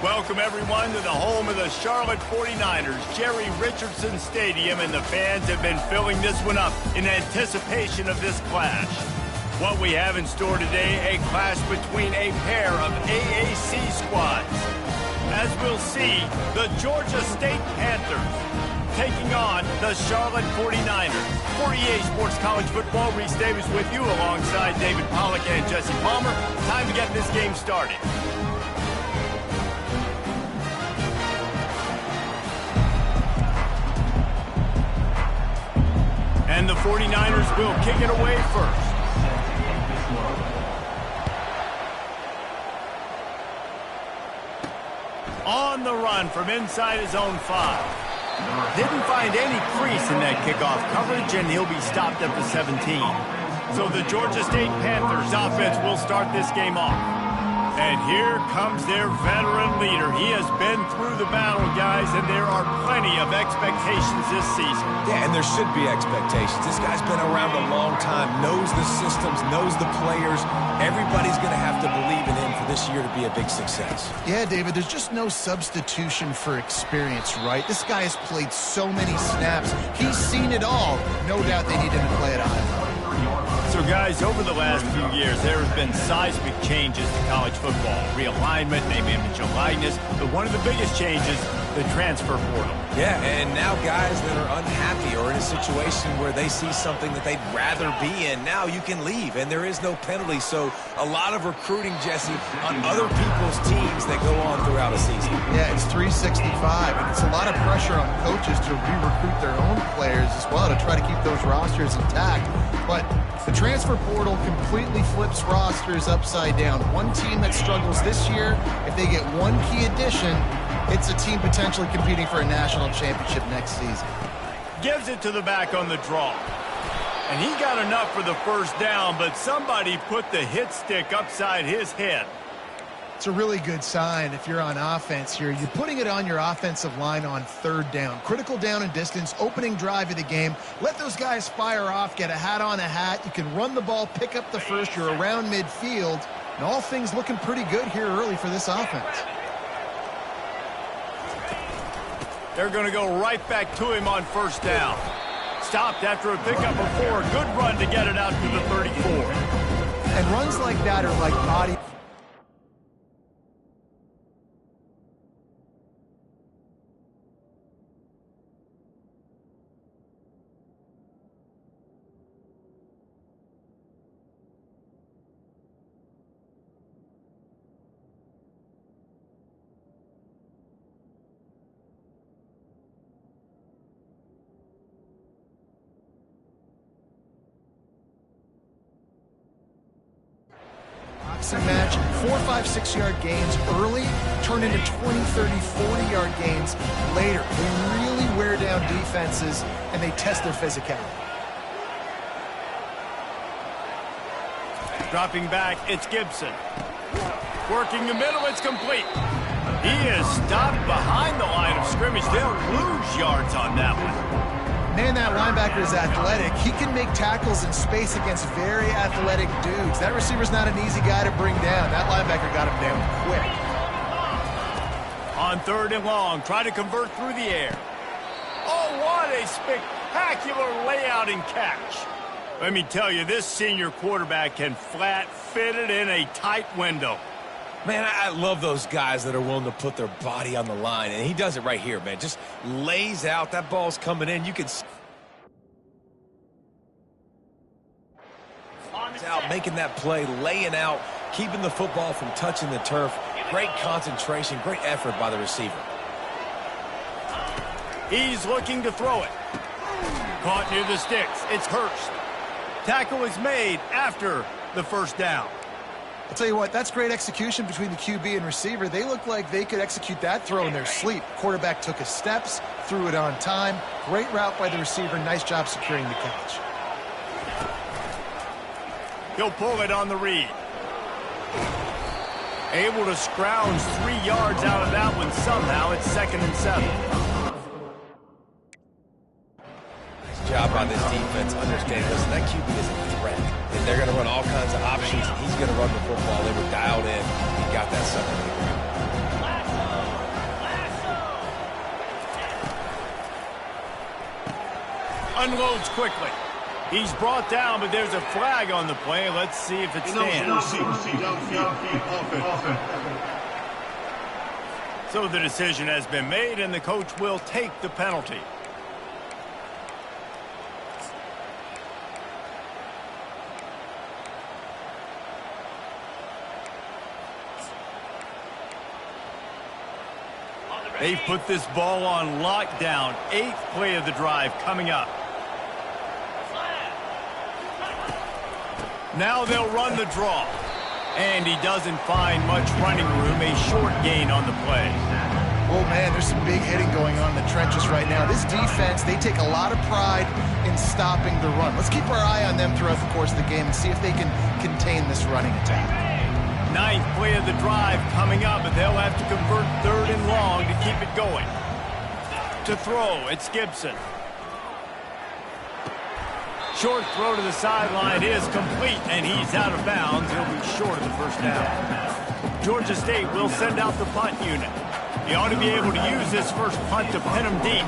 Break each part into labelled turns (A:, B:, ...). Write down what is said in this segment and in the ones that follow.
A: Welcome, everyone, to the home of the Charlotte 49ers, Jerry Richardson Stadium, and the fans have been filling this one up in anticipation of this clash. What we have in store today, a clash between a pair of AAC squads. As we'll see, the Georgia State Panthers taking on the Charlotte 49ers. For EA Sports College Football, Reese Davis with you alongside David Pollack and Jesse Palmer. Time to get this game started. And the 49ers will kick it away first. On the run from inside his own 5. Didn't find any crease in that kickoff coverage, and he'll be stopped at the 17. So the Georgia State Panthers offense will start this game off. And here comes their veteran leader. He has been through the battle, guys, and there are plenty of expectations this season.
B: Yeah, and there should be expectations. This guy's been around a long time, knows the systems, knows the players. Everybody's going to have to believe in him for this year to be a big success.
C: Yeah, David, there's just no substitution for experience, right? This guy has played so many snaps. He's seen it all. No doubt they need him to play at a high level.
A: So, guys, over the last few years, there have been seismic changes to college football. Realignment, name, image, and likeness. But one of the biggest changes, the transfer portal.
B: Yeah, and now guys that are unhappy or in a situation where they see something that they'd rather be in, now you can leave, and there is no penalty. So a lot of recruiting, Jesse, on other people's teams that go on throughout a season.
C: Yeah, it's 365, and it's a lot of pressure on coaches to re-recruit their own players as well to try to keep those rosters intact. But the transfer portal completely flips rosters upside down. One team that struggles this year, if they get one key addition, it's a team potentially competing for a national championship next season.
A: Gives it to the back on the draw. And he got enough for the first down, but somebody put the hit stick upside his head.
C: It's a really good sign if you're on offense here. You're putting it on your offensive line on third down. Critical down and distance, opening drive of the game. Let those guys fire off, get a hat on a hat. You can run the ball, pick up the first. You're around midfield. And all things looking pretty good here early for this offense.
A: They're going to go right back to him on first down. Stopped after a pickup of 4. Good run to get it out to the 34.
C: And runs like that are like body. Match 4, 5, 6-yard gains early turn into 20, 30, 40-yard gains later. They really wear down defenses and they test their physicality.
A: Dropping back, it's Gibson. Working the middle, it's complete. He is stopped behind the line of scrimmage. They'll lose yards on that one.
C: Man, that linebacker is athletic. He can make tackles in space against very athletic dudes. That receiver's not an easy guy to bring down. That linebacker got him down quick.
A: On third and long, try to convert through the air. Oh, what a spectacular layout and catch. Let me tell you, this senior quarterback can flat fit it in a tight window.
B: Man, I love those guys that are willing to put their body on the line, and he does it right here, man. Just lays out. That ball's coming in. You can see out, making that play, laying out, keeping the football from touching the turf. Great concentration, great effort by the receiver.
A: He's looking to throw it. Caught near the sticks. It's Hurst. Tackle is made after the first down.
C: I'll tell you what, that's great execution between the QB and receiver. They look like they could execute that throw in their sleep. Quarterback took his steps, threw it on time. Great route by the receiver. Nice job securing the catch.
A: He'll pull it on the read. Able to scrounge 3 yards out of that one somehow. It's 2nd and 7.
B: Nice job by this defense. Understand, listen, that QB is a threat. And they're going to run all kinds of options, and he's going to run the football. They were dialed in. He got that second.
A: Unloads quickly. He's brought down, but there's a flag on the play. Let's see if it stands. So the decision has been made, and the coach will take the penalty. They've put this ball on lockdown. 8th play of the drive coming up. Now they'll run the draw. And he doesn't find much running room. A short gain on the play.
C: Oh, man, there's some big hitting going on in the trenches right now. This defense, they take a lot of pride in stopping the run. Let's keep our eye on them throughout the course of the game and see if they can contain this running attack.
A: 9th play of the drive coming up, but they'll have to convert 3rd and long to keep it going. To throw, it's Gibson. Short throw to the sideline is complete, and he's out of bounds. He'll be short of the first down. Georgia State will send out the punt unit. He ought to be able to use this first punt to pin him deep.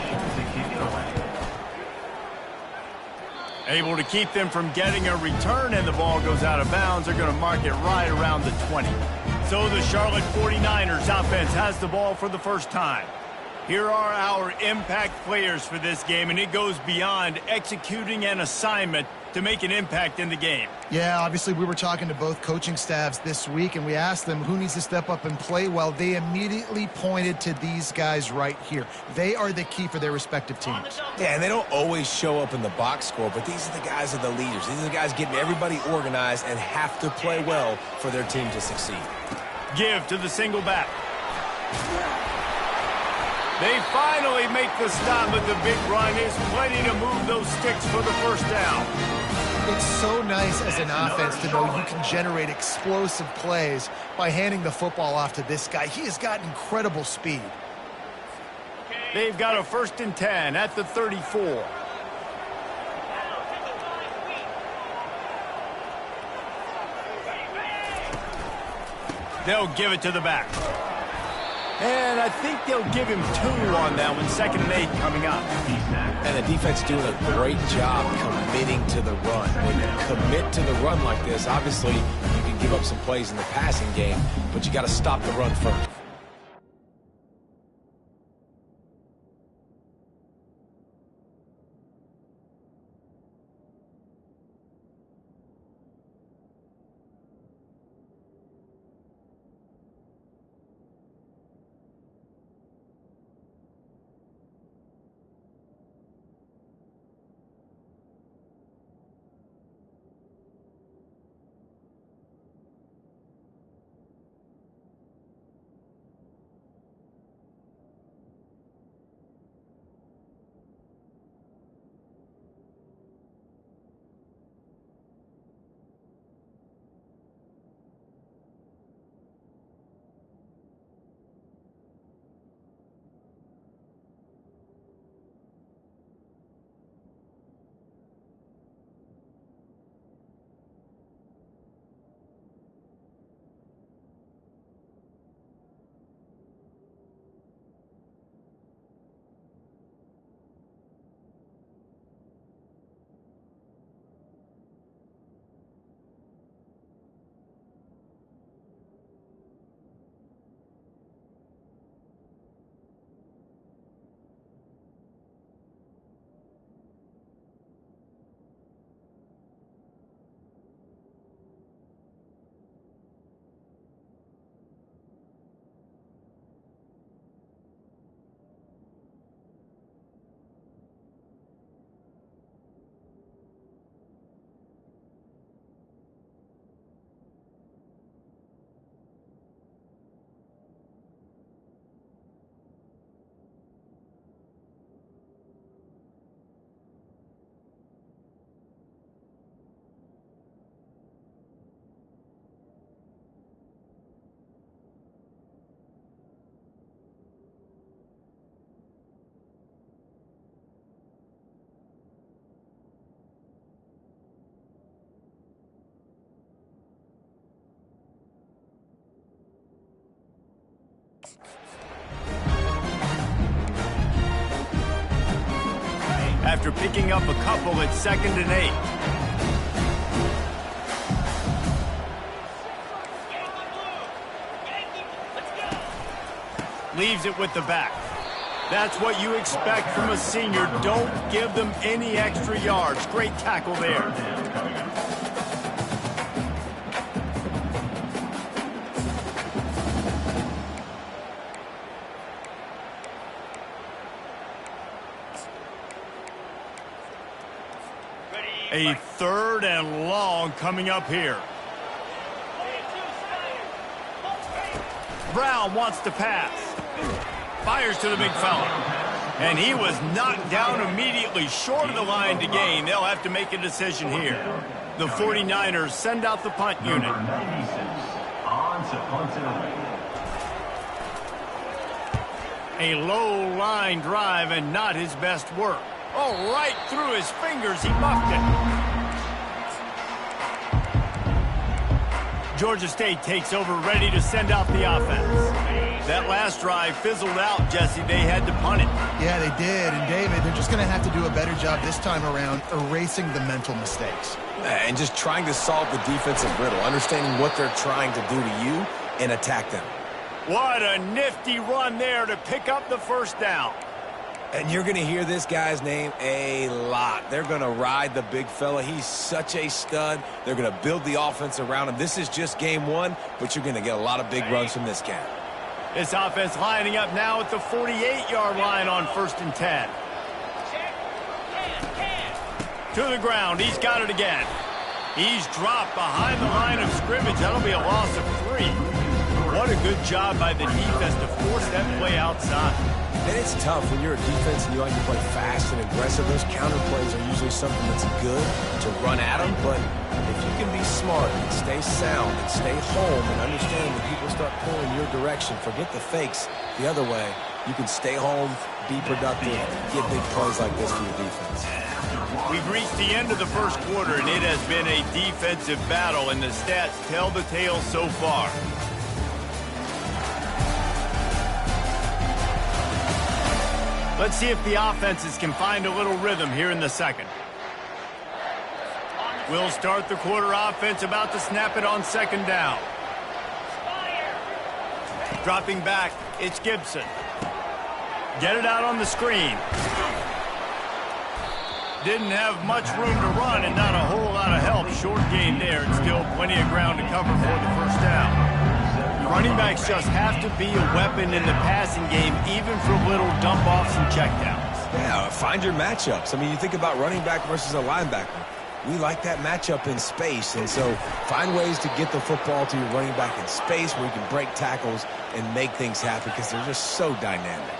A: Able to keep them from getting a return, and the ball goes out of bounds. They're going to mark it right around the 20. So the Charlotte 49ers offense has the ball for the first time. Here are our impact players for this game, and it goes beyond executing an assignment to make an impact in the game.
C: Yeah, obviously we were talking to both coaching staffs this week, and we asked them who needs to step up and play well. They immediately pointed to these guys right here. They are the key for their respective teams.
B: Yeah, and they don't always show up in the box score, but these are the guys that are the leaders. These are the guys getting everybody organized and have to play well for their team to succeed. Give to the single back.
A: They finally make the stop, but the big run is plenty to move those sticks for the first down.
C: It's so nice as an offense to know you can generate explosive plays by handing the football off to this guy. He has got incredible speed.
A: They've got a 1st and 10 at the 34. They'll give it to the back. And I think they'll give him 2 on that one. 2nd and 8 coming up.
B: And the defense doing a great job committing to the run. When you commit to the run like this, obviously you can give up some plays in the passing game, but you got to stop the run first.
A: after picking up a couple at 2nd and 8. Leaves it with the back. That's what you expect from a senior. Don't give them any extra yards. Great tackle there. A 3rd and long coming up here. Brown wants to pass. Fires to the big fella. And he was knocked down immediately short of the line to gain. They'll have to make a decision here. The 49ers send out the punt unit. A low line drive and not his best work. Oh, right through his fingers. He muffed it. Georgia State takes over, ready to send out the offense. That last drive fizzled out, Jesse. They had to punt it.
C: Yeah, they did. And, David, they're just going to have to do a better job this time around erasing the mental mistakes.
B: And just trying to solve the defensive riddle, understanding what they're trying to do to you and attack them.
A: What a nifty run there to pick up the first down.
B: And you're going to hear this guy's name a lot. They're going to ride the big fella. He's such a stud. They're going to build the offense around him. This is just game 1, but you're going to get a lot of big runs from this guy.
A: This offense lining up now at the 48-yard line on 1st and 10. To the ground. He's got it again. He's dropped behind the line of scrimmage. That'll be a loss of 3. What a good job by the defense to force that play outside.
B: And it's tough when you're a defense and you like to play fast and aggressive. Those counter plays are usually something that's good to run at them. But if you can be smart and stay sound and stay home and understand when people start pulling your direction, forget the fakes the other way, you can stay home, be productive, get big plays like this for your defense.
A: We've reached the end of the first quarter, and it has been a defensive battle, and the stats tell the tale so far. Let's see if the offenses can find a little rhythm here in the second. We'll start the quarter offense, about to snap it on 2nd down. Dropping back, it's Gibson. Get it out on the screen. Didn't have much room to run and not a whole lot of help. Short gain there, and still plenty of ground to cover for the first down. Running backs just have to be a weapon in the passing game, even for little dump-offs and checkdowns.
B: Yeah, find your matchups. I mean, you think about running back versus a linebacker. We like that matchup in space, and so find ways to get the football to your running back in space where you can break tackles and make things happen because they're just so dynamic.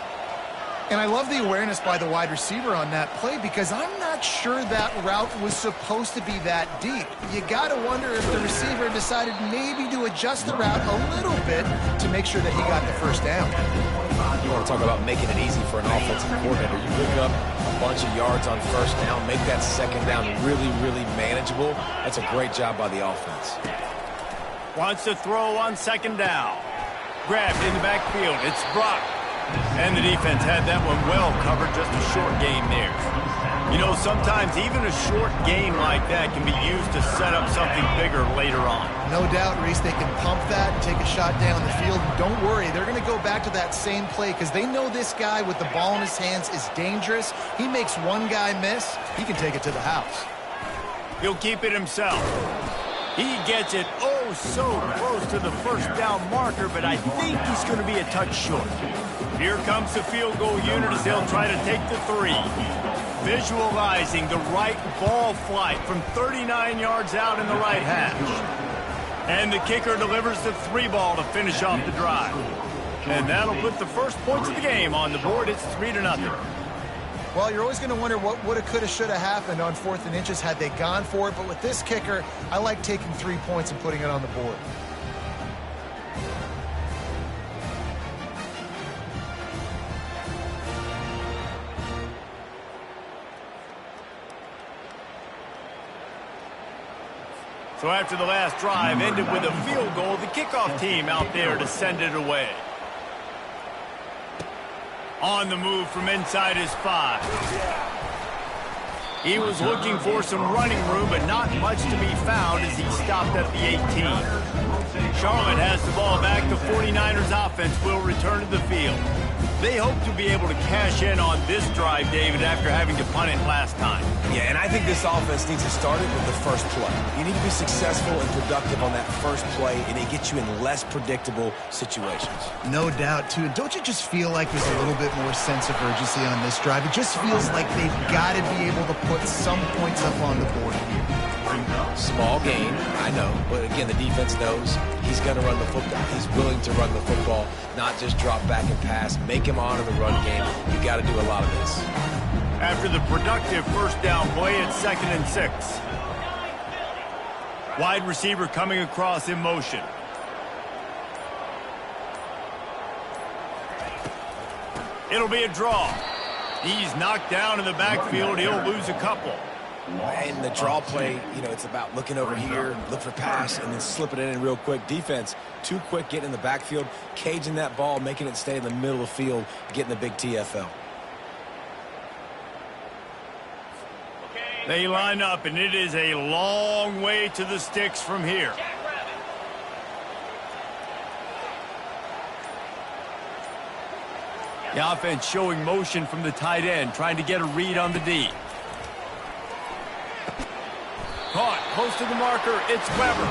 C: And I love the awareness by the wide receiver on that play because I'm not sure that route was supposed to be that deep. You got to wonder if the receiver decided maybe to adjust the route a little bit to make sure that he got the first down.
B: You want to talk about making it easy for an offensive coordinator. You pick up a bunch of yards on 1st down, make that 2nd down really, really manageable. That's a great job by the offense.
A: Wants to throw on 2nd down. Grabbed in the backfield. It's Brock. And the defense had that one well covered, just a short game there. You know, sometimes even a short game like that can be used to set up something bigger later on.
C: No doubt, Reese, they can pump that and take a shot down the field. Don't worry, they're going to go back to that same play because they know this guy with the ball in his hands is dangerous. He makes one guy miss, he can take it to the house.
A: He'll keep it himself. He gets it oh so close to the first down marker, but I think he's going to be a touch short. Here comes the field goal unit as they'll try to take the 3. Visualizing the right ball flight from 39 yards out in the right hash. And the kicker delivers the 3 ball to finish off the drive. And that'll put the first points of the game on the board. It's 3-0.
C: Well, you're always going to wonder what woulda, coulda, shoulda happened on 4th and inches had they gone for it. But with this kicker, I like taking 3 points and putting it on the board.
A: So after the last drive ended with a field goal, the kickoff team out there to send it away. On the move from inside his 5. He was looking for some running room, but not much to be found as he stopped at the 18. Charlotte has the ball back. The 49ers offense will return to the field. They hope to be able to cash in on this drive, David, after having to punt it last time.
B: Yeah, and I think this offense needs to start it with the first play. You need to be successful and productive on that first play, and it gets you in less predictable situations.
C: No doubt, too. Don't you just feel like there's a little bit more sense of urgency on this drive? It just feels like they've got to be able to put some points up on the board here.
B: Small gain, I know, but again, the defense knows he's going to run the football. He's willing to run the football, not just drop back and pass, make him honor the run game. You got to do a lot of this.
A: After the productive first down play, it's 2nd and 6. Wide receiver coming across in motion. It'll be a draw. He's knocked down in the backfield. He'll lose a couple.
B: And the draw play, you know, it's about looking over here, look for pass, and then slipping it in real quick. Defense, too quick getting in the backfield, caging that ball, making it stay in the middle of the field, getting the big TFL.
A: They line up, and it is a long way to the sticks from here. The offense showing motion from the tight end, trying to get a read on the D. Caught, close to the marker, it's Weber.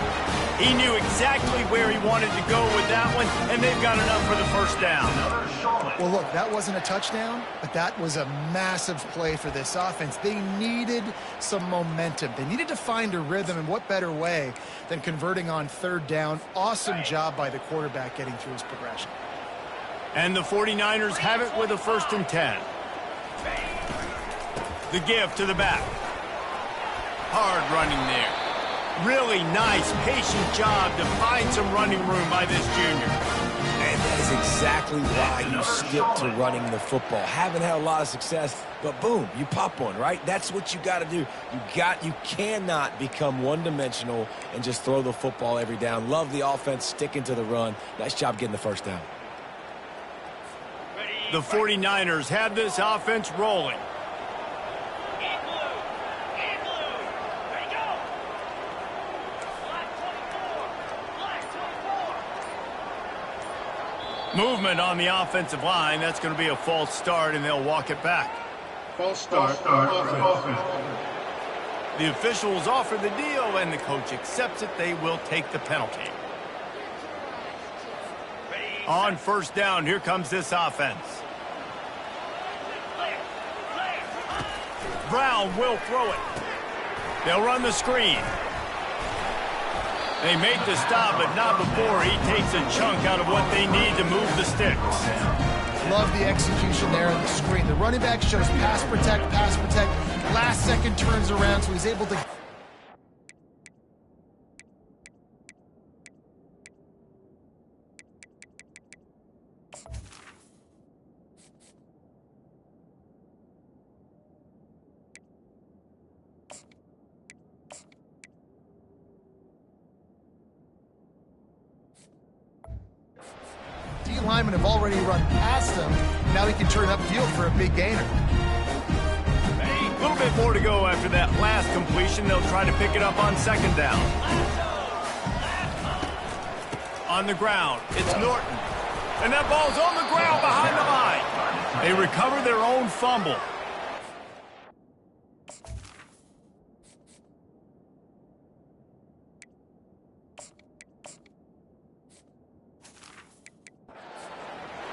A: He knew exactly where he wanted to go with that one, and they've got enough for the first down.
C: Well, look, that wasn't a touchdown, but that was a massive play for this offense. They needed some momentum. They needed to find a rhythm, and what better way than converting on 3rd down. Awesome job by the quarterback getting through his progression.
A: And the 49ers have it with a 1st and 10. The give to the back. Hard running there. Really nice, patient job to find some running room by this junior.
B: And that is exactly why you stick to running the football. Haven't had a lot of success, but boom, you pop one, right? That's what you got to do. You cannot become one-dimensional and just throw the football every down. Love the offense sticking to the run. Nice job getting the first down.
A: The 49ers have this offense rolling. Movement on the offensive line. That's going to be a false start, and they'll walk it back.
D: False start offense.
A: The officials offer the deal, and the coach accepts it. They will take the penalty. On 1st down, here comes this offense. Brown will throw it. They'll run the screen. They make the stop, but not before he takes a chunk out of what they need to move the sticks.
C: Love the execution there on the screen. The running back shows pass protect. Last second turns around, so he's able to... Linemen have already run past him. Now he can turn upfield for a big gainer.
A: A little bit more to go after that last completion. They'll try to pick it up on 2nd down. On the ground, it's Norton. And that ball's on the ground behind the line. They recover their own fumble.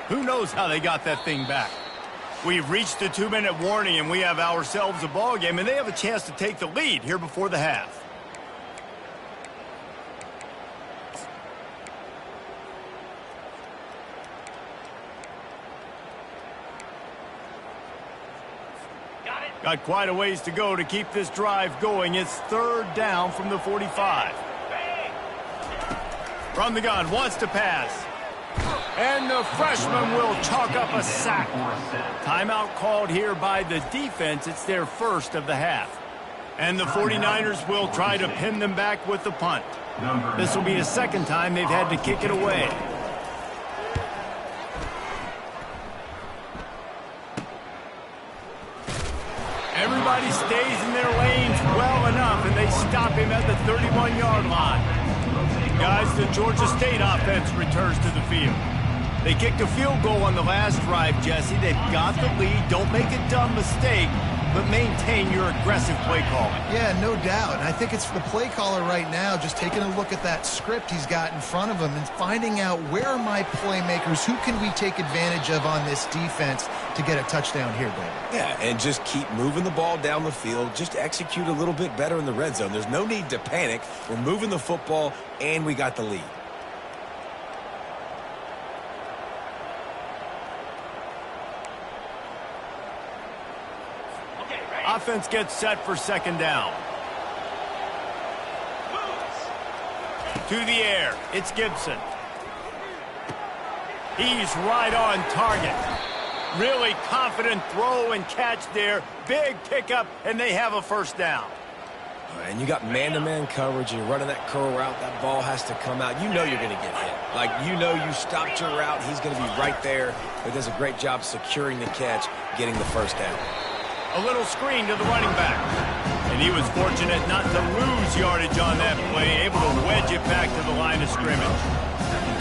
A: Who knows how they got that thing back? We've reached the 2-minute warning, and we have ourselves a ball game, and they have a chance to take the lead here before the half. Got quite a ways to go to keep this drive going. It's 3rd down from the 45. From the gun, wants to pass. And the freshman will chalk up a sack. Timeout called here by the defense. It's their first of the half. And the 49ers will try to pin them back with the punt. This will be the 2nd time they've had to kick it away. Everybody stays in stop him at the 31-yard line. Guys, the Georgia State offense returns to the field. They kicked a field goal on the last drive, Jesse. They've got the lead. Don't make a dumb mistake, but maintain your aggressive play calling.
C: Yeah, no doubt. And I think it's the play caller right now just taking a look at that script he's got in front of him and finding out where are my playmakers, who can we take advantage of on this defense to get a touchdown here, David.
B: Yeah, and just keep moving the ball down the field. Just execute a little bit better in the red zone. There's no need to panic. We're moving the football, and we got the lead.
A: Offense gets set for second down. To the air, it's Gibson. He's right on target. Really confident throw and catch there. Big pickup, and they have a first down.
B: And you got man-to-man coverage. You're running that curl route. That ball has to come out. You know you're going to get hit. Like, you know you stopped your route. He's going to be right there. But does a great job securing the catch, getting the first down.
A: A little screen to the running back. And he was fortunate not to lose yardage on that play, able to wedge it back to the line of scrimmage.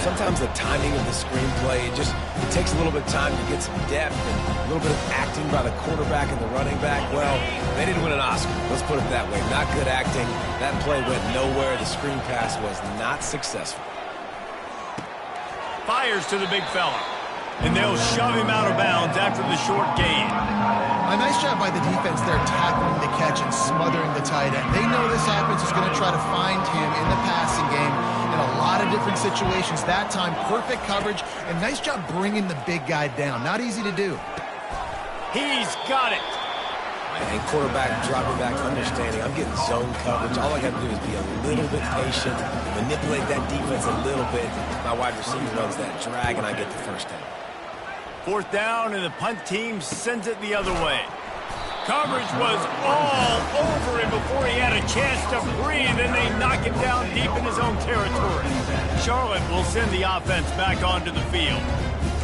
B: Sometimes the timing of the screenplay, it takes a little bit of time to get some depth and a little bit of acting by the quarterback and the running back. Well, they didn't win an Oscar. Let's put it that way. Not good acting. That play went nowhere. The screen pass was not successful.
A: Fires to the big fella. And they'll shove him out of bounds after the short gain.
C: A nice job by the defense there tackling the catch and smothering the tight end. They know this offense is going to try to find him in the passing game in a lot of different situations. That time, perfect coverage, and nice job bringing the big guy down. Not easy to do.
A: He's got it.
B: And quarterback dropping back, understanding I'm getting zone coverage. All I got to do is be a little bit patient, manipulate that defense a little bit. My wide receiver runs that drag, and I get the first down.
A: Fourth down, and the punt team sends it the other way. Coverage was all over him before he had a chance to breathe, and they knock him down deep in his own territory. Charlotte will send the offense back onto the field.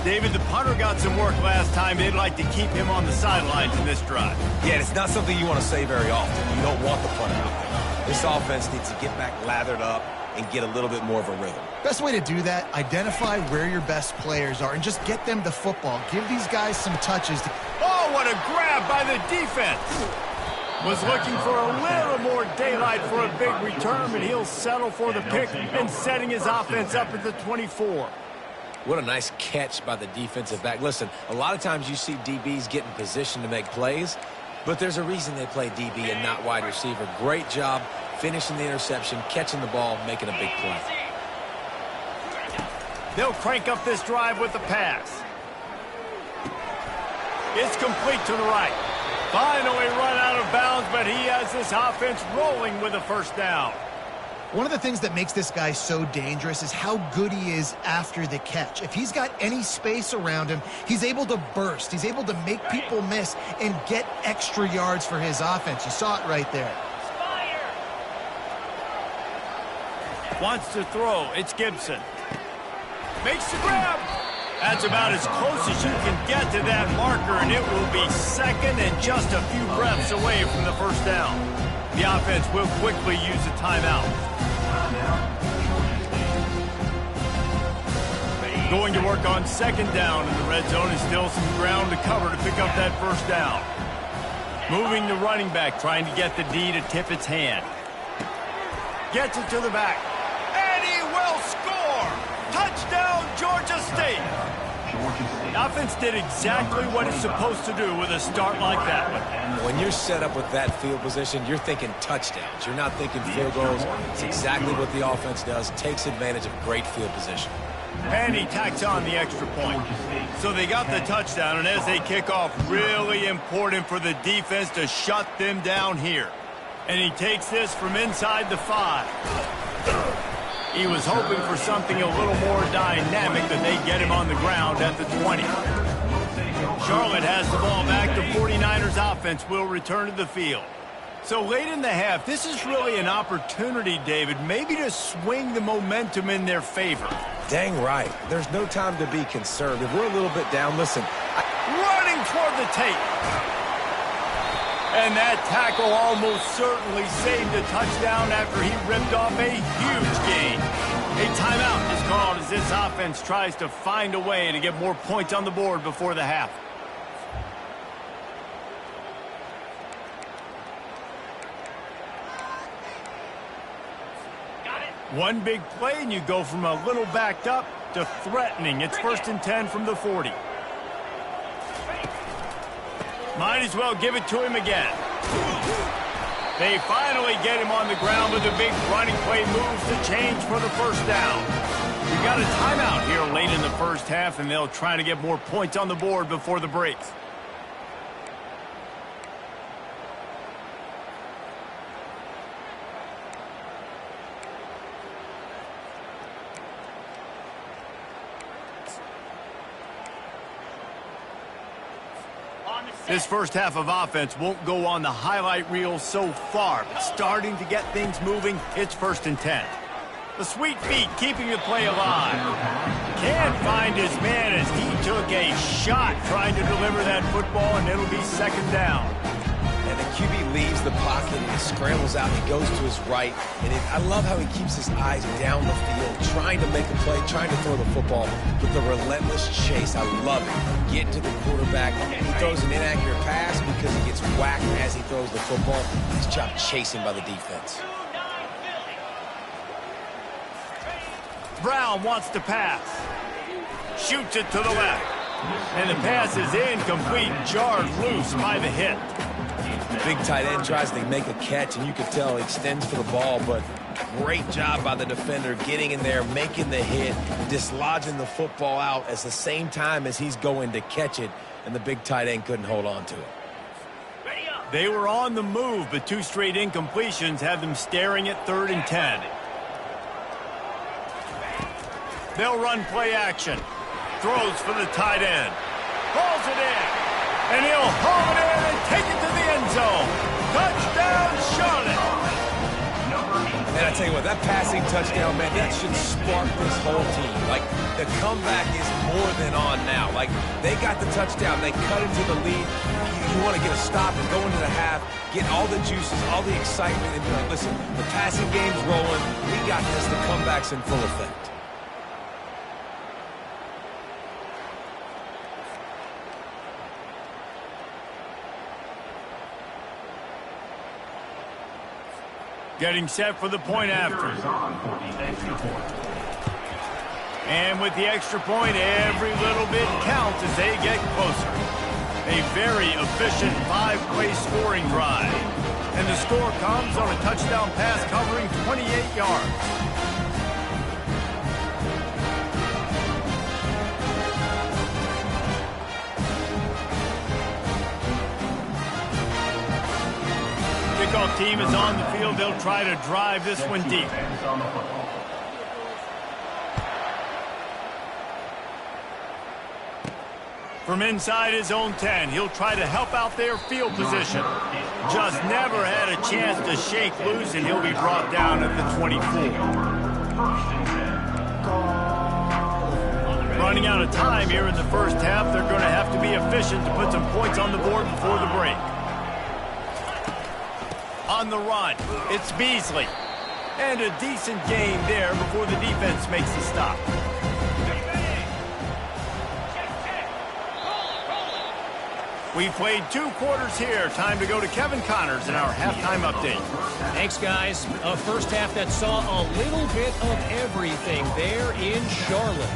A: David, the punter got some work last time. They'd like to keep him on the sidelines in this drive.
B: Yeah, it's not something you want to say very often. You don't want the punter out there. This offense needs to get back lathered up and get a little bit more of a rhythm.
C: Best way to do that, identify where your best players are and just get them the football. Give these guys some touches.
A: Oh, what a grab by the defense. Was looking for a little more daylight for a big return, but he'll settle for the pick and setting his offense up at the 24.
B: What a nice catch by the defensive back. Listen, a lot of times you see DBs get in position to make plays, but there's a reason they play DB and not wide receiver. Great job finishing the interception, catching the ball, making a big play.
A: They'll crank up this drive with the pass. It's complete to the right. Finally run out of bounds, but he has this offense rolling with a first down.
C: One of the things that makes this guy so dangerous is how good he is after the catch. If he's got any space around him, he's able to burst. He's able to make people miss and get extra yards for his offense. You saw it right there.
A: Wants to throw. It's Gibson. Makes the grab. That's about as close as you can get to that marker, and it will be second and just a few breaths away from the first down. The offense will quickly use a timeout. Going to work on second down in the red zone, and still some ground to cover to pick up that first down. Moving the running back, trying to get the D to tip its hand. Gets it to the back. And he will score! Touchdown, Georgia State! The offense did exactly what it's supposed to do with a start like that one.
B: When you're set up with that field position, you're thinking touchdowns. You're not thinking field goals. It's exactly what the offense does. Takes advantage of great field position.
A: And he tacks on the extra point. So they got the touchdown, and as they kick off, really important for the defense to shut them down here. And he takes this from inside the 5. He was hoping for something a little more dynamic, that they get him on the ground at the 20. Charlotte has the ball back. The 49ers offense will return to the field. So late in the half, this is really an opportunity, David, maybe to swing the momentum in their favor.
B: Dang right. There's no time to be conservative. We're a little bit down. Listen.
A: Running toward the tape. And that tackle almost certainly saved a touchdown after he ripped off a huge gain. A timeout is called as this offense tries to find a way to get more points on the board before the half. One big play and you go from a little backed up to threatening. It's 1st and 10 from the 40. Might as well give it to him again. They finally get him on the ground with a big running play moves to change for the first down. We got a timeout here late in the first half, and they'll try to get more points on the board before the break. This first half of offense won't go on the highlight reel so far, but starting to get things moving, it's 1st and 10. The sweet feet keeping the play alive. Can't find his man as he took a shot trying to deliver that football, and it'll be 2nd down.
B: And the QB leaves the pocket and he scrambles out. He goes to his right. And I love how he keeps his eyes down the field, trying to make a play, trying to throw the football with the relentless chase. I love it. Get to the quarterback. He throws an inaccurate pass because he gets whacked as he throws the football. Nice job chasing by the defense.
A: Brown wants to pass. Shoots it to the left. And the pass is incomplete, jarred loose by the hit.
B: The big tight end tries to make a catch, and you can tell he extends for the ball, but great job by the defender getting in there, making the hit, dislodging the football out at the same time as he's going to catch it, and the big tight end couldn't hold on to it.
A: They were on the move, but 2 straight incompletions have them staring at 3rd and 10. They'll run play action. Throws for the tight end. Hauls it in. And he'll haul it in and take it to the end zone. Touchdown, Charlotte.
B: And I tell you what, that passing touchdown, man, that should spark this whole team. Like, the comeback is more than on now. Like, they got the touchdown. They cut into the lead. You want to get a stop and go into the half, get all the juices, all the excitement, and be like, listen, the passing game's rolling. We got this. The comeback's in full effect.
A: Getting set for the point after. And with the extra point, every little bit counts as they get closer. A very efficient 5-play scoring drive. And the score comes on a touchdown pass covering 28 yards. Kickoff team is on the field. They'll try to drive this one deep. From inside his own 10, he'll try to help out their field position. Just never had a chance to shake loose, and he'll be brought down at the 24. Running out of time here in the first half, they're going to have to be efficient to put some points on the board before the break. On the run, it's Beasley. And a decent gain there before the defense makes the stop. We played 2 quarters here. Time to go to Kevin Connors in our halftime update.
E: Thanks, guys. A first half that saw a little bit of everything there in Charlotte.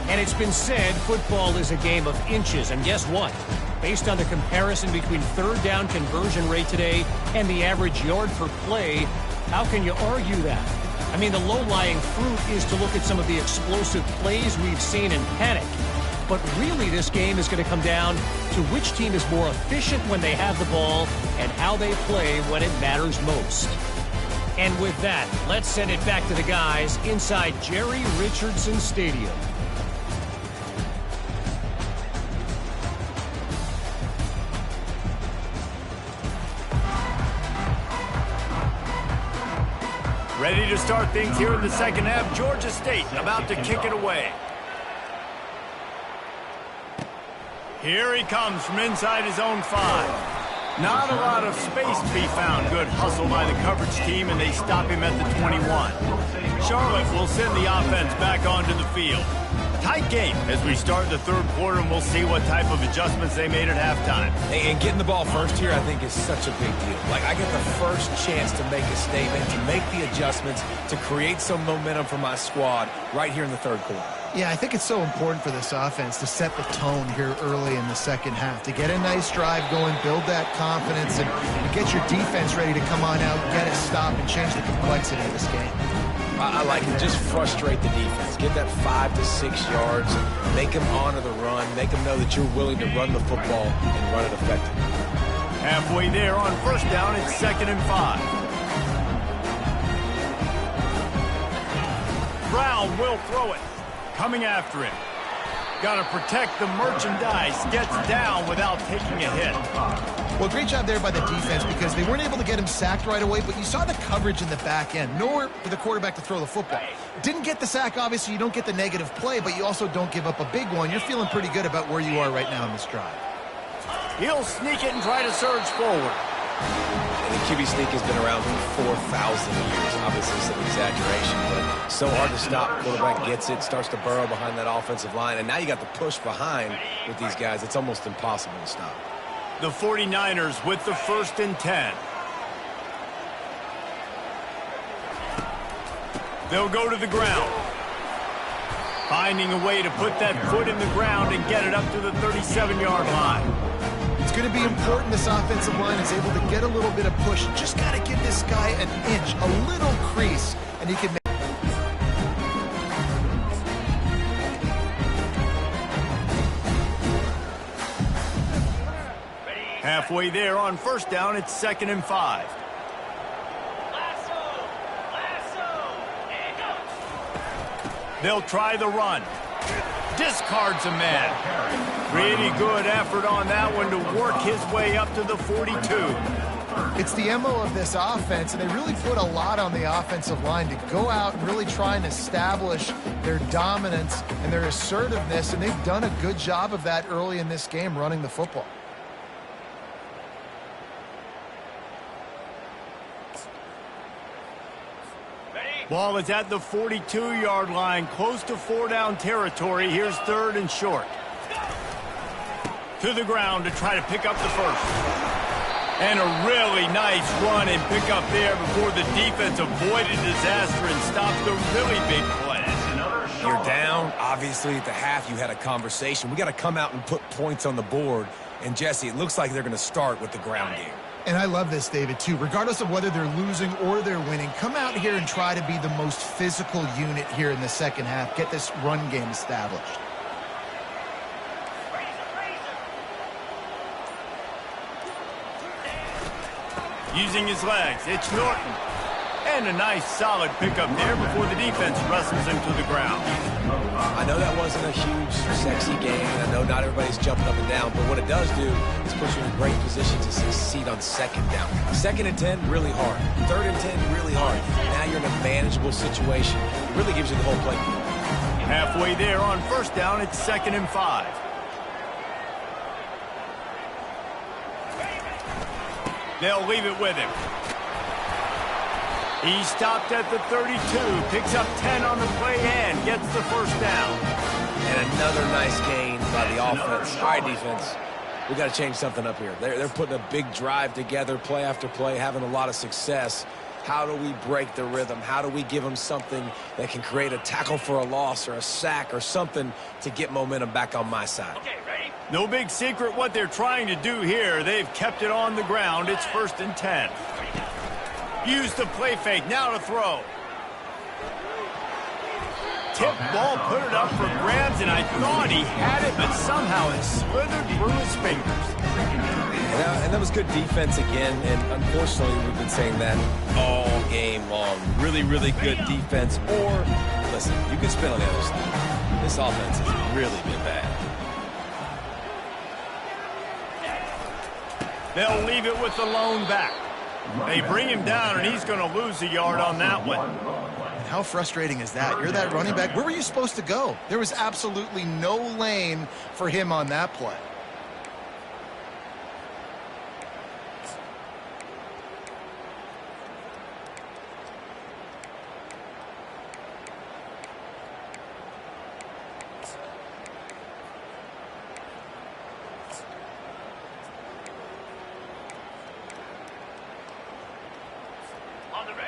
E: And it's been said football is a game of inches. And guess what? Based on the comparison between 3rd down conversion rate today and the average yard per play, how can you argue that? I mean, the low-lying fruit is to look at some of the explosive plays we've seen in panic. But really, this game is going to come down to which team is more efficient when they have the ball and how they play when it matters most. And with that, let's send it back to the guys inside Jerry Richardson Stadium.
A: Ready to start things here in the second half. Georgia State about to kick it away. Here he comes from inside his own 5. Not a lot of space to be found. Good hustle by the coverage team, and they stop him at the 21. Charlotte will send the offense back onto the field. Tight game as we start the third quarter, and we'll see what type of adjustments they made at halftime.
B: And getting the ball first here, I think, is such a big deal. Like, I get the first chance to make a statement, to make the adjustments, to create some momentum for my squad right here in the third quarter.
C: Yeah, I think it's so important for this offense to set the tone here early in the second half, to get a nice drive going, build that confidence, and get your defense ready to come on out, get a stop, and change the complexity of this game.
B: I like it. Just frustrate the defense. Get that 5 to 6 yards. Make them honor the run. Make them know that you're willing to run the football and run it effectively.
A: Halfway there on first down, it's 2nd and 5. Brown will throw it. Coming after him. Got to protect the merchandise. Gets down without taking a hit.
C: Well, great job there by the defense because they weren't able to get him sacked right away, but you saw the coverage in the back end. Nowhere for the quarterback to throw the football. Didn't get the sack, obviously. You don't get the negative play, but you also don't give up a big one. You're feeling pretty good about where you are right now in this drive.
A: He'll sneak it and try to surge forward.
B: And the QB sneak has been around for 4,000 years. Obviously, some exaggeration, but so hard to stop. Quarterback gets it, starts to burrow behind that offensive line, and now you got the push behind with these guys. It's almost impossible to stop.
A: The 49ers with the 1st and 10. They'll go to the ground. Finding a way to put that foot in the ground and get it up to the 37-yard line.
C: It's going to be important this offensive line is able to get a little bit of push. Just got to give this guy an inch, a little crease, and he can make.
A: Halfway there on first down, it's 2nd and 5. They'll try the run. Discards a man. Pretty good effort on that one to work his way up to the 42.
C: It's the MO of this offense, and they really put a lot on the offensive line to go out and really try and establish their dominance and their assertiveness, and they've done a good job of that early in this game running the football.
A: Ball is at the 42-yard line, close to 4-down territory. Here's 3rd and short. To the ground to try to pick up the first. And a really nice run and pick up there before the defense avoided disaster and stopped the really big play.
B: You're down. Obviously, at the half, you had a conversation. We got to come out and put points on the board. And, Jesse, it looks like they're going to start with the ground game.
C: And I love this, David, too. Regardless of whether they're losing or they're winning, come out here and try to be the most physical unit here in the second half. Get this run game established.
A: Using his legs, it's Norton. And a nice solid pickup there before the defense wrestles him to the ground.
B: I know that wasn't a huge, sexy game. I know not everybody's jumping up and down, but what it does do is put you in a great position to succeed on 2nd down. 2nd and 10, really hard. 3rd and 10, really hard. Now you're in a manageable situation. It really gives you the whole playbook.
A: Halfway there on first down, it's 2nd and 5. They'll leave it with him. He stopped at the 32, picks up 10 on the play and gets the first down.
B: And another nice gain by the offense. All right, defense, we got to change something up here. They're putting a big drive together, play after play, having a lot of success. How do we break the rhythm? How do we give them something that can create a tackle for a loss or a sack or something to get momentum back on my side?
A: Okay, ready? No big secret what they're trying to do here. They've kept it on the ground. It's 1st and 10. Use the play fake, now to throw. Tip ball, put it up for grabs, and I thought he had it, but somehow it slithered through his fingers.
B: And that was good defense again, and unfortunately we've been saying that all game long. Really, really good defense, or, listen, you can spin on the other side. This offense has really been bad.
A: They'll leave it with the lone back. They bring him down, and he's going to lose a yard on that one.
C: How frustrating is that? You're that running back. Where were you supposed to go? There was absolutely no lane for him on that play.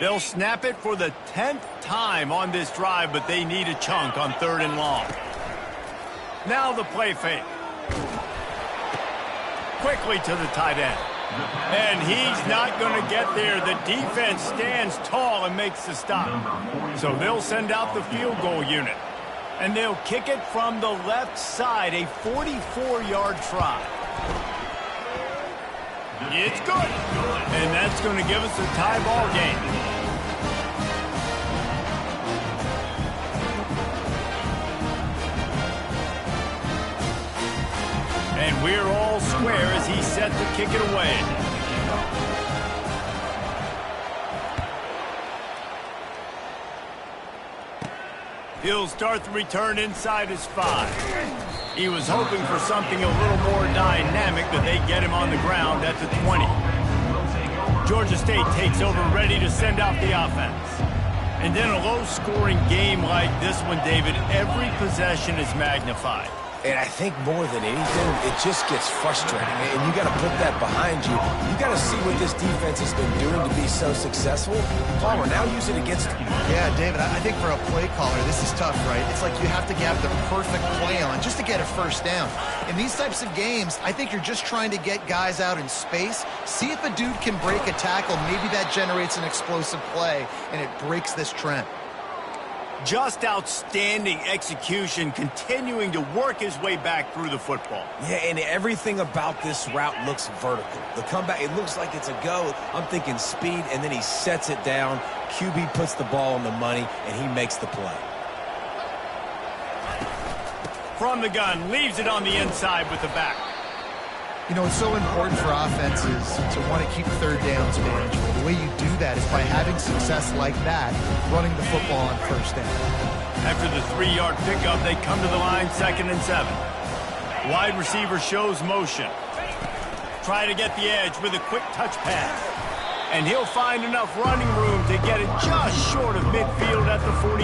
A: They'll snap it for the 10th time on this drive, but they need a chunk on 3rd and long. Now the play fake. Quickly to the tight end. And he's not going to get there. The defense stands tall and makes the stop. So they'll send out the field goal unit. And they'll kick it from the left side, a 44-yard try. It's good. And that's going to give us a tie ball game. And we're all square as he's set to kick it away. He'll start the return inside his 5. He was hoping for something a little more dynamic, but they get him on the ground at the 20. Georgia State takes over, ready to send out the offense. And in a low-scoring game like this one, David, every possession is magnified.
B: And I think more than anything, it just gets frustrating. And you got to put that behind you. You got to see what this defense has been doing to be so successful. Palmer, now use it against him.
C: Yeah, David, I think for a play caller, this is tough, right? It's like you have to have the perfect play on just to get a first down. In these types of games, I think you're just trying to get guys out in space, see if a dude can break a tackle. Maybe that generates an explosive play, and it breaks this trend.
A: Just outstanding execution, continuing to work his way back through the football.
B: Yeah, and everything about this route looks vertical. The comeback, it looks like it's a go. I'm thinking speed, and then he sets it down. QB puts the ball on the money, and he makes the play.
A: From the gun, leaves it on the inside with the back.
C: You know, it's so important for offenses to want to keep 3rd downs manageable. The way you do that is by having success like that, running the football on 1st down.
A: After the 3-yard pickup, they come to the line, 2nd and 7. Wide receiver shows motion. Try to get the edge with a quick touch pass. And he'll find enough running room to get it just short of midfield at the 49.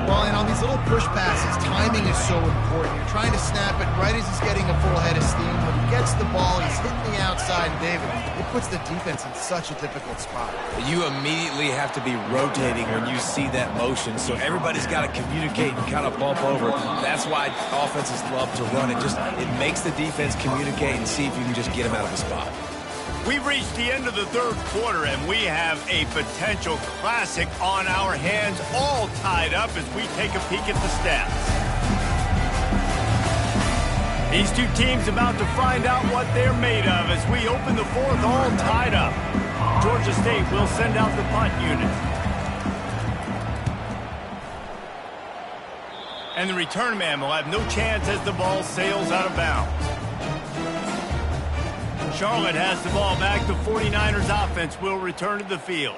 C: Well, and on these little push passes, timing is so important. You're trying to snap it right as he's getting a full head of steam. When he gets the ball, he's hitting the outside, David. It puts the defense in such a difficult spot.
B: You immediately have to be rotating when you see that motion, so everybody's got to communicate and kind of bump over. That's why offenses love to run it. It makes the defense communicate and see if you can just get him out of the spot.
A: We've reached the end of the 3rd quarter, and we have a potential classic on our hands, all tied up as we take a peek at the stats. These two teams about to find out what they're made of as we open the 4th, all tied up. Georgia State will send out the punt unit. And the return man will have no chance as the ball sails out of bounds. Charlotte has the ball back. The 49ers offense will return to the field.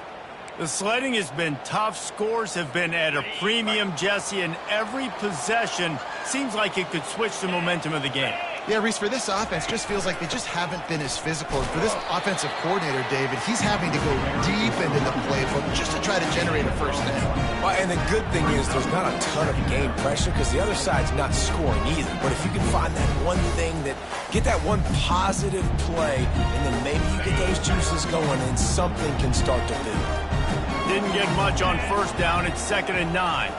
A: The sledding has been tough. Scores have been at a premium, Jesse, and every possession seems like it could switch the momentum of the game.
C: Yeah, Reese, for this offense, just feels like they just haven't been as physical. And for this offensive coordinator, David, he's having to go deep into the playbook just to try to generate a first down.
B: Well, and the good thing is there's not a ton of game pressure because the other side's not scoring either. But if you can find that one thing get that one positive play, and then maybe you get those juices going and something can start to build.
A: Didn't get much on 1st down. It's 2nd and 9.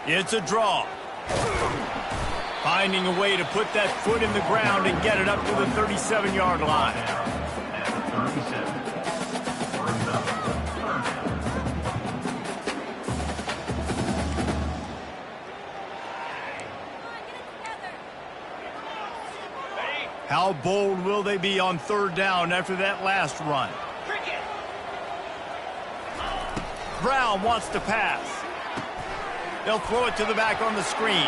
A: It's a draw. Finding a way to put that foot in the ground and get it up to the 37-yard line. How bold will they be on 3rd down after that last run? Brown wants to pass. They'll throw it to the back on the screen.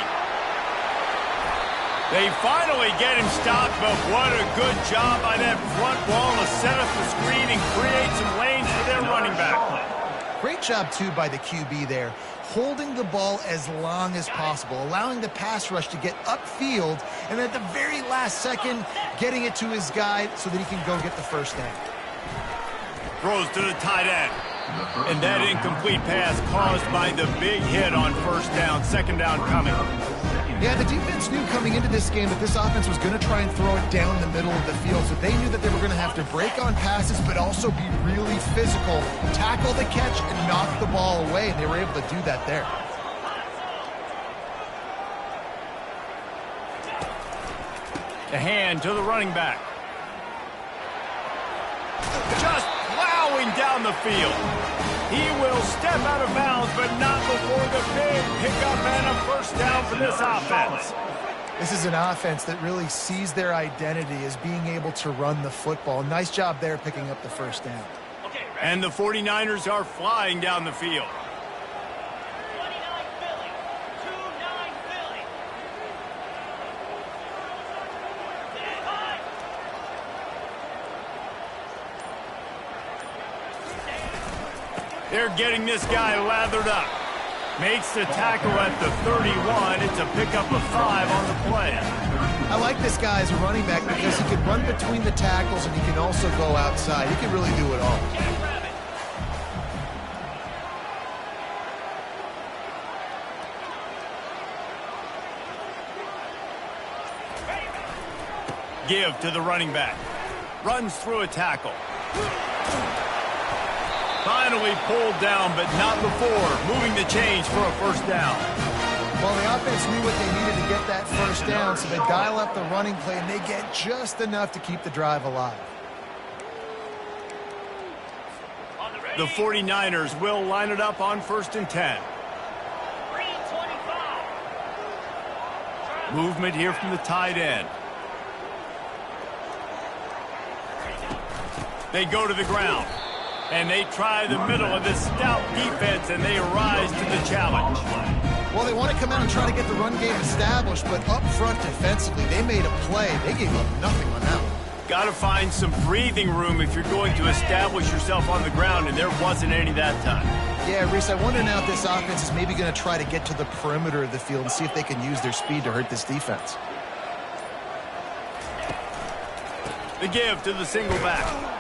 A: They finally get him stopped, but what a good job by that front wall to set up the screen and create some lanes for their running back.
C: Great job, too, by the QB there, holding the ball as long as possible, allowing the pass rush to get upfield, and at the very last second, getting it to his guy so that he can go get the first down.
A: Throws to the tight end. And that incomplete pass caused by the big hit on 1st down. 2nd down coming.
C: Yeah, the defense knew coming into this game that this offense was going to try and throw it down the middle of the field, so they knew that they were going to have to break on passes but also be really physical, tackle the catch, and knock the ball away, and they were able to do that there.
A: The hand to the running back. Just plowing down the field. He will step out of bounds, but not before the big pickup and a first down for this offense.
C: This is an offense that really sees their identity as being able to run the football. Nice job there picking up the first down.
A: And the 49ers are flying down the field. They're getting this guy lathered up. Makes the tackle at the 31. It's a pickup of 5 on the play.
C: I like this guy as a running back because he can run between the tackles and he can also go outside. He can really do it all.
A: Give to the running back. Runs through a tackle. Finally pulled down, but not before. Moving the chains for a first down.
C: Well, the offense knew what they needed to get that first down, so they dial up the running play, and they get just enough to keep the drive alive.
A: The 49ers will line it up on 1st and 10. Movement here from the tight end. They go to the ground. And they try the middle of this stout defense, and they rise to the challenge.
C: Well, they want to come out and try to get the run game established, but up front defensively, they made a play. They gave up nothing on that one.
A: Got to find some breathing room if you're going to establish yourself on the ground, and there wasn't any that time.
C: Yeah, Reese, I wonder now if this offense is maybe going to try to get to the perimeter of the field and see if they can use their speed to hurt this defense.
A: The give to the single back.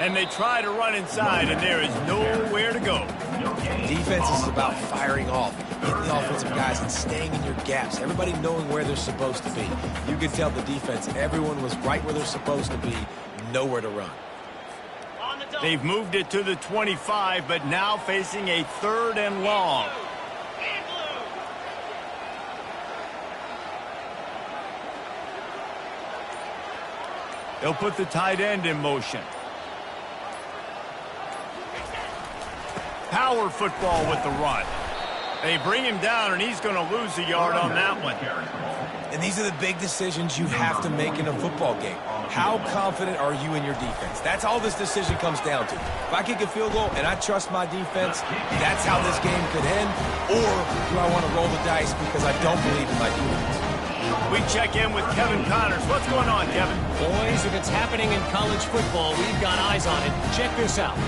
A: And they try to run inside, and there is nowhere to go.
B: Defense is about firing off, hitting the offensive guys, and staying in your gaps. Everybody knowing where they're supposed to be. You could tell the defense, everyone was right where they're supposed to be, nowhere to run.
A: They've moved it to the 25, but now facing a 3rd and long. They'll put the tight end in motion. Power football with the run. They bring him down, and he's going to lose a yard on that one.
B: And these are the big decisions you have to make in a football game. How confident are you in your defense? That's all this decision comes down to. If I kick a field goal and I trust my defense, that's how this game could end. Or do I want to roll the dice because I don't believe in my defense?
A: We check in with Kevin Connors. What's going on, Kevin?
E: Boys, if it's happening in college football, we've got eyes on it. Check this out.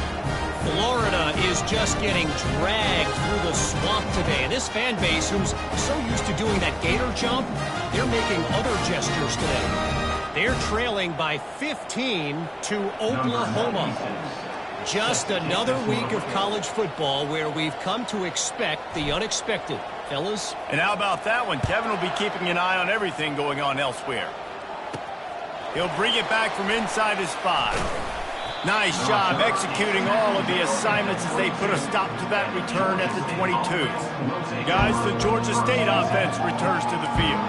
E: Florida is just getting dragged through the swamp today. And this fan base, who's so used to doing that gator jump, they're making other gestures today. They're trailing by 15 to Oklahoma. Just another week of college football where we've come to expect the unexpected. Fellas?
A: And how about that one? Kevin will be keeping an eye on everything going on elsewhere. He'll bring it back from inside his 5. Nice job executing all of the assignments as they put a stop to that return at the 22. Guys, the Georgia State offense returns to the field.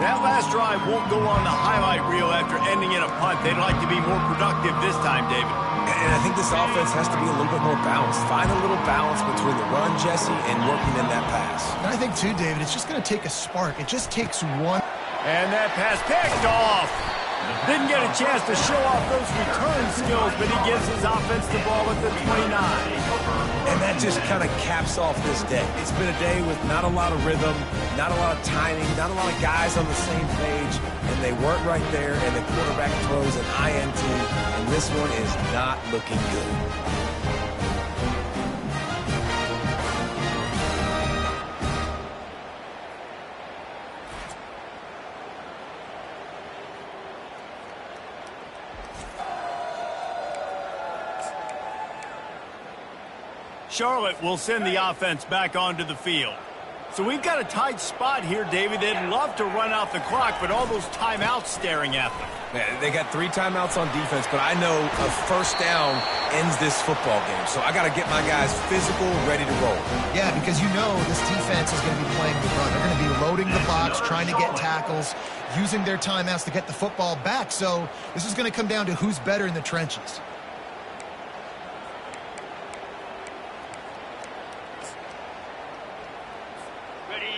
A: That last drive won't go on the highlight reel after ending in a punt. They'd like to be more productive this time, David.
B: And I think this offense has to be a little bit more balanced. Find a little balance between the run, Jesse, and working in that pass.
C: And I think, too, David, it's just going to take a spark. It just takes one.
A: And that pass picked off. Didn't get a chance to show off those return skills, but he gives his offense the ball at the 29.
B: And that just kind of caps off this day. It's been a day with not a lot of rhythm, not a lot of timing, not a lot of guys on the same page, and they weren't right there, and the quarterback throws an INT, and this one is not looking good.
A: Charlotte will send the offense back onto the field. So we've got a tight spot here, David. They'd love to run out the clock, but all those timeouts staring at them.
B: Man, they got 3 timeouts on defense, but I know a first down ends this football game. So I got to get my guys physical, ready to roll.
C: Yeah, because you know this defense is going to be playing the run. They're going to be loading the box, trying to get tackles, using their timeouts to get the football back. So this is going to come down to who's better in the trenches.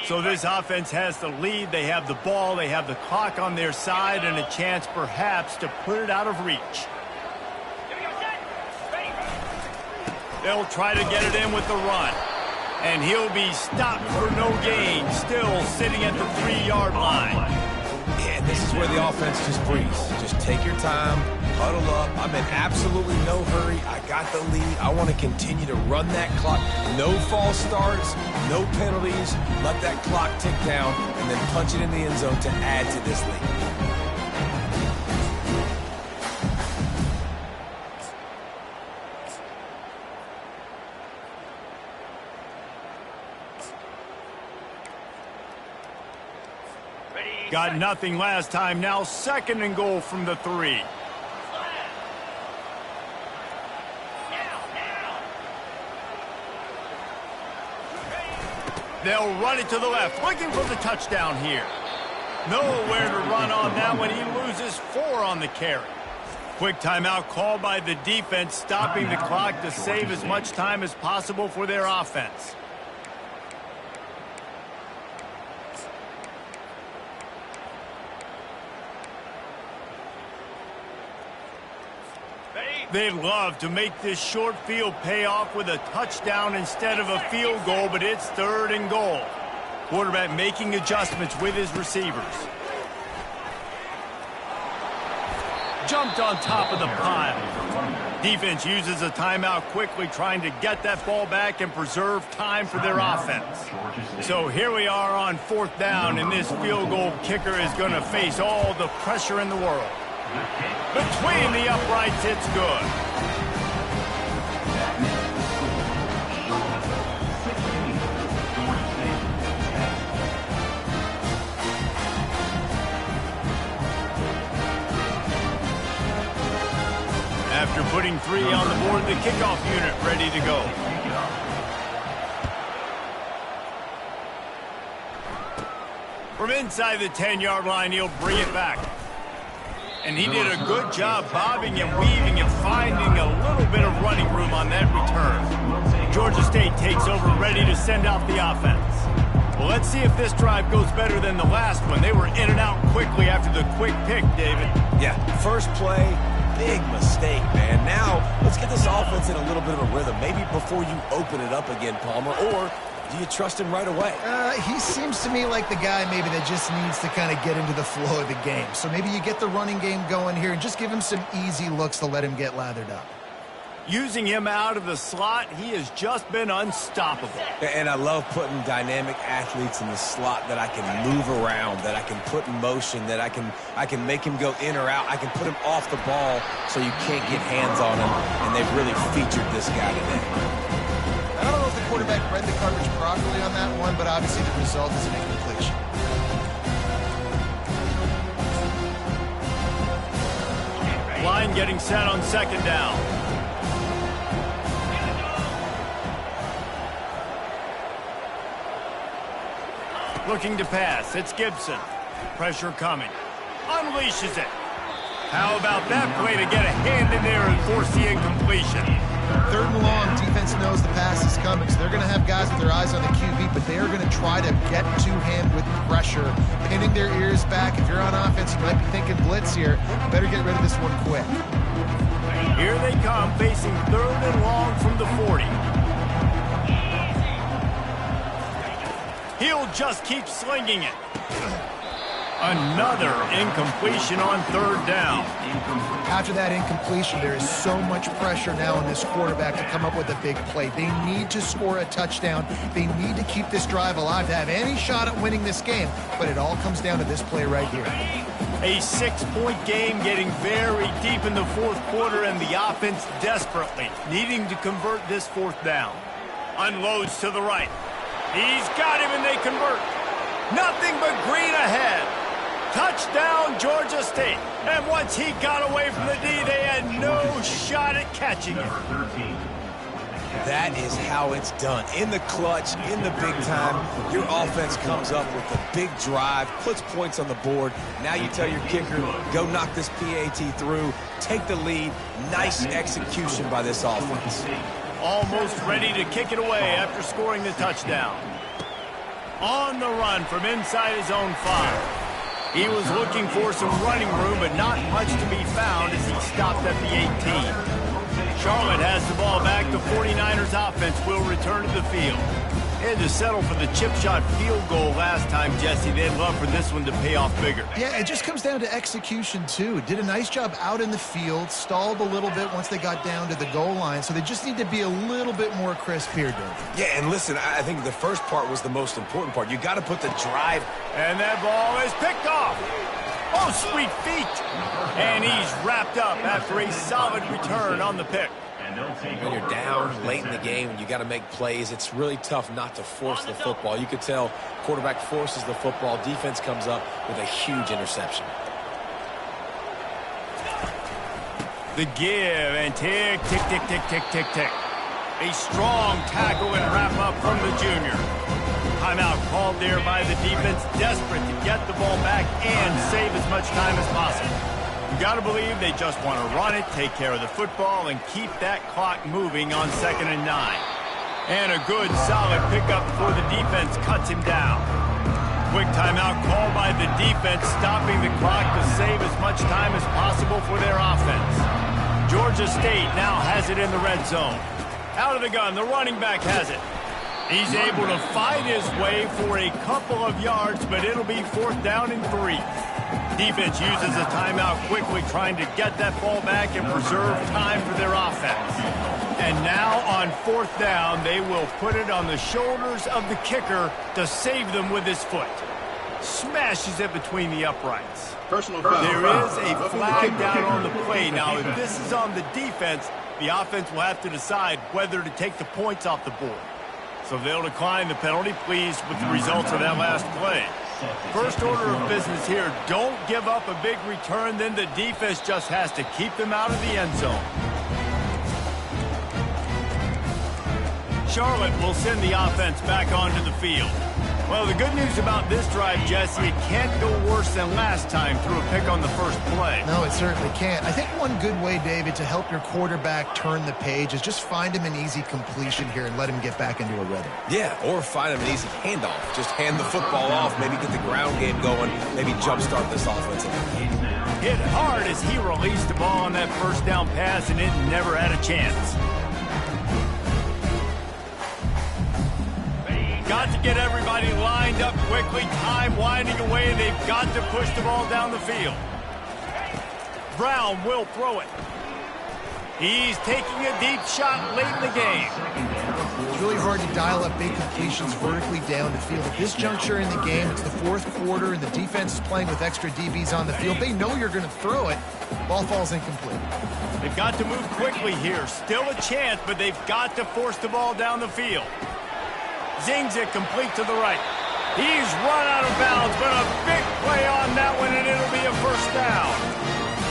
A: So this offense has the lead. They have the ball. They have the clock on their side and a chance perhaps to put it out of reach. They'll try to get it in with the run. And he'll be stopped for no gain, still sitting at the 3-yard line.
B: And this is where the offense just breathes. Just take your time, huddle up. I'm in absolutely no hurry. I got the lead. I want to continue to run that clock. No false starts, no penalties. Let that clock tick down and then punch it in the end zone to add to this lead.
A: Got nothing last time. Now 2nd and goal from the 3. They'll run it to the left, looking for the touchdown here. Nowhere to run on that one. He loses 4 on the carry. Quick timeout called by the defense, stopping the clock to save as much time as possible for their offense. They'd love to make this short field pay off with a touchdown instead of a field goal, but it's 3rd and goal. Quarterback making adjustments with his receivers. Jumped on top of the pile. Defense uses a timeout quickly, trying to get that ball back and preserve time for their offense. So here we are on 4th down, and this field goal kicker is going to face all the pressure in the world. Between the uprights, it's good. After putting 3 on the board, the kickoff unit ready to go. From inside the 10-yard line, he'll bring it back. And he did a good job bobbing and weaving and finding a little bit of running room on that return. Georgia State takes over, ready to send out the offense. Well, let's see if this drive goes better than the last one. They were in and out quickly after the quick pick, David.
B: Yeah, first play, big mistake, man. Now, let's get this offense in a little bit of a rhythm. Maybe before you open it up again, Palmer, or do you trust him right away?
C: He seems to me like the guy maybe that just needs to kind of get into the flow of the game. So maybe you get the running game going here and just give him some easy looks to let him get lathered up.
A: Using him out of the slot, he has just been unstoppable.
B: And I love putting dynamic athletes in the slot that I can move around, that I can put in motion, that I can make him go in or out. I can put him off the ball so you can't get hands on him, and they've really featured this guy today.
C: I don't know if the quarterback read the coverage properly on that one, but obviously the result is an incompletion.
A: Line getting set on 2nd down. Looking to pass. It's Gibson. Pressure coming. Unleashes it. How about that play to get a hand in there and force the incompletion?
C: 3rd and long, defense knows the pass is coming, so they're going to have guys with their eyes on the QB, but they are going to try to get to him with pressure, pinning their ears back. If you're on offense, you might be thinking blitz here. You better get rid of this one quick.
A: Here they come, facing 3rd and long from the 40. He'll just keep slinging it. Another incompletion on 3rd down.
C: After that incompletion, there is so much pressure now on this quarterback to come up with a big play. They need to score a touchdown. They need to keep this drive alive to have any shot at winning this game, but it all comes down to this play right here.
A: A 6-point game getting very deep in the 4th quarter, and the offense desperately needing to convert this 4th down. Unloads to the right. He's got him, and they convert. Nothing but green ahead. Touchdown, Georgia State. And once he got away from the D, they had no shot at catching it.
B: That is how it's done. In the clutch, in the big time, your offense comes up with a big drive, puts points on the board. Now you tell your kicker, go knock this PAT through, take the lead. Nice execution by this offense.
A: Almost ready to kick it away after scoring the touchdown. On the run from inside his own 5. He was looking for some running room, but not much to be found as he stopped at the 18. Charlotte has the ball back. The 49ers offense will return to the field. They had to settle for the chip shot field goal last time, Jesse. They'd love for this one to pay off bigger.
C: Yeah, it just comes down to execution, too. Did a nice job out in the field, stalled a little bit once they got down to the goal line, so they just need to be a little bit more crisp here, David.
B: Yeah, and listen, I think the first part was the most important part. You got to put the drive.
A: And that ball is picked off. Oh, sweet feet. And he's wrapped up after a solid return on the pick.
B: When you're down late in the game and you got to make plays, it's really tough not to force the football. You could tell quarterback forces the football. Defense comes up with a huge interception.
A: The give and tick, tick, tick, tick, tick, tick, tick. A strong tackle and wrap up from the junior. Timeout called there by the defense, desperate to get the ball back and save as much time as possible. You got to believe they just want to run it, take care of the football, and keep that clock moving on 2nd and 9. And a good, solid pickup before the defense cuts him down. Quick timeout called by the defense, stopping the clock to save as much time as possible for their offense. Georgia State now has it in the red zone. Out of the gun, the running back has it. He's able to fight his way for a couple of yards, but it'll be 4th down and 3. Defense uses a timeout quickly, trying to get that ball back and preserve time for their offense. And now on 4th down, they will put it on the shoulders of the kicker to save them with his foot. Smashes it between the uprights.
D: Personal foul.
A: There is a flag down on the play. Now, if this is on the defense, the offense will have to decide whether to take the points off the board. So they'll decline the penalty, pleased with the results of that last play. First order of business here, don't give up a big return, then the defense just has to keep them out of the end zone. Charlotte will send the offense back onto the field. Well, the good news about this drive, Jesse, it can't go worse than last time through a pick on the first play.
C: No, it certainly can't. I think one good way, David, to help your quarterback turn the page is just find him an easy completion here and let him get back into a rhythm.
B: Yeah, or find him an easy handoff. Just hand the football off, maybe get the ground game going, maybe jumpstart this offense.
A: Hit hard as he released the ball on that first down pass, and it never had a chance. Got to get everybody lined up quickly. Time winding away. They've got to push the ball down the field. Brown will throw it. He's taking a deep shot late in the game.
C: It's really hard to dial up big completions vertically down the field. At this juncture in the game, it's the 4th quarter, and the defense is playing with extra DBs on the field. They know you're going to throw it. Ball falls incomplete.
A: They've got to move quickly here. Still a chance, but they've got to force the ball down the field. Zings it complete to the right. He's run out of bounds, but a big play on that one, and it'll be a first down.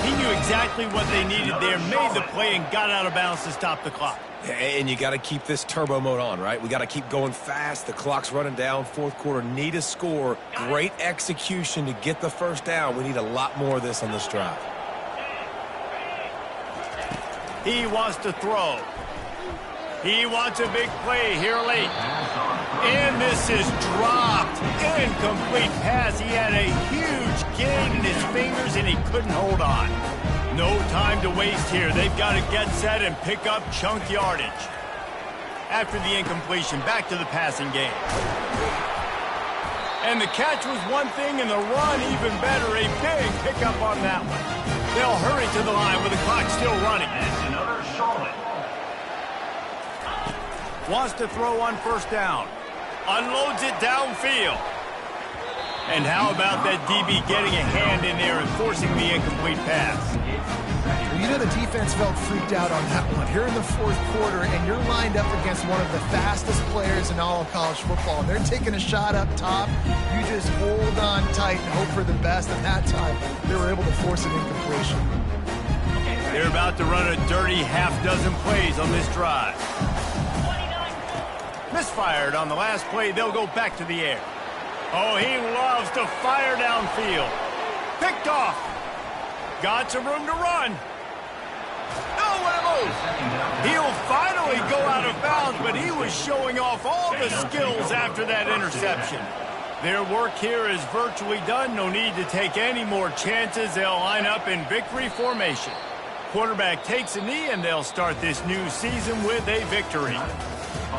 A: He knew exactly what they needed there, made the play, and got out of bounds to stop the clock.
B: And you got to keep this turbo mode on, right? We got to keep going fast. The clock's running down. 4th quarter, need a score. Great execution to get the first down. We need a lot more of this on this drive.
A: He wants to throw. He wants a big play here late. And this is dropped. Incomplete pass. He had a huge gain in his fingers, and he couldn't hold on. No time to waste here. They've got to get set and pick up chunk yardage. After the incompletion, back to the passing game. And the catch was one thing, and the run even better. A big pickup on that one. They'll hurry to the line with the clock still running.
D: And another Charlotte.
A: Wants to throw on first down. Unloads it downfield. And how about that DB getting a hand in there and forcing the incomplete pass?
C: You know the defense felt freaked out on that one. Here in the fourth quarter, and you're lined up against one of the fastest players in all of college football. They're taking a shot up top. You just hold on tight and hope for the best. And that time, they were able to force an incompletion.
A: They're about to run a dirty half-dozen plays on this drive. Misfired on the last play. They'll go back to the air. Oh, he loves to fire downfield. Picked off. Got some room to run. Oh, what a move. He'll finally go out of bounds, but he was showing off all the skills after that interception. Their work here is virtually done. No need to take any more chances. They'll line up in victory formation. Quarterback takes a knee, and they'll start this new season with a victory.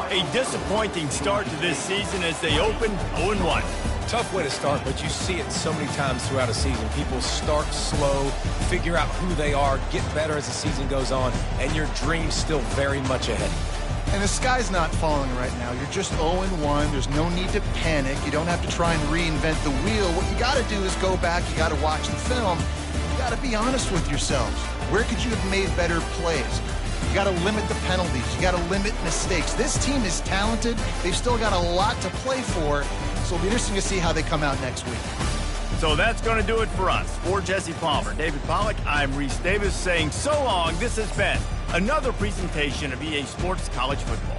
A: A disappointing start to this season as they open 0-1.
B: Tough way to start, but you see it so many times throughout a season. People start slow, figure out who they are, get better as the season goes on, and your dream's still very much ahead.
C: And the sky's not falling right now. You're just 0-1. There's no need to panic. You don't have to try and reinvent the wheel. What you got to do is go back. You got to watch the film. You got to be honest with yourselves. Where could you have made better plays? You got to limit the penalties. You got to limit mistakes. This team is talented. They've still got a lot to play for. So it'll be interesting to see how they come out next week.
A: So that's going to do it for us. For Jesse Palmer, David Pollack, I'm Reese Davis saying so long. This has been another presentation of EA Sports College Football.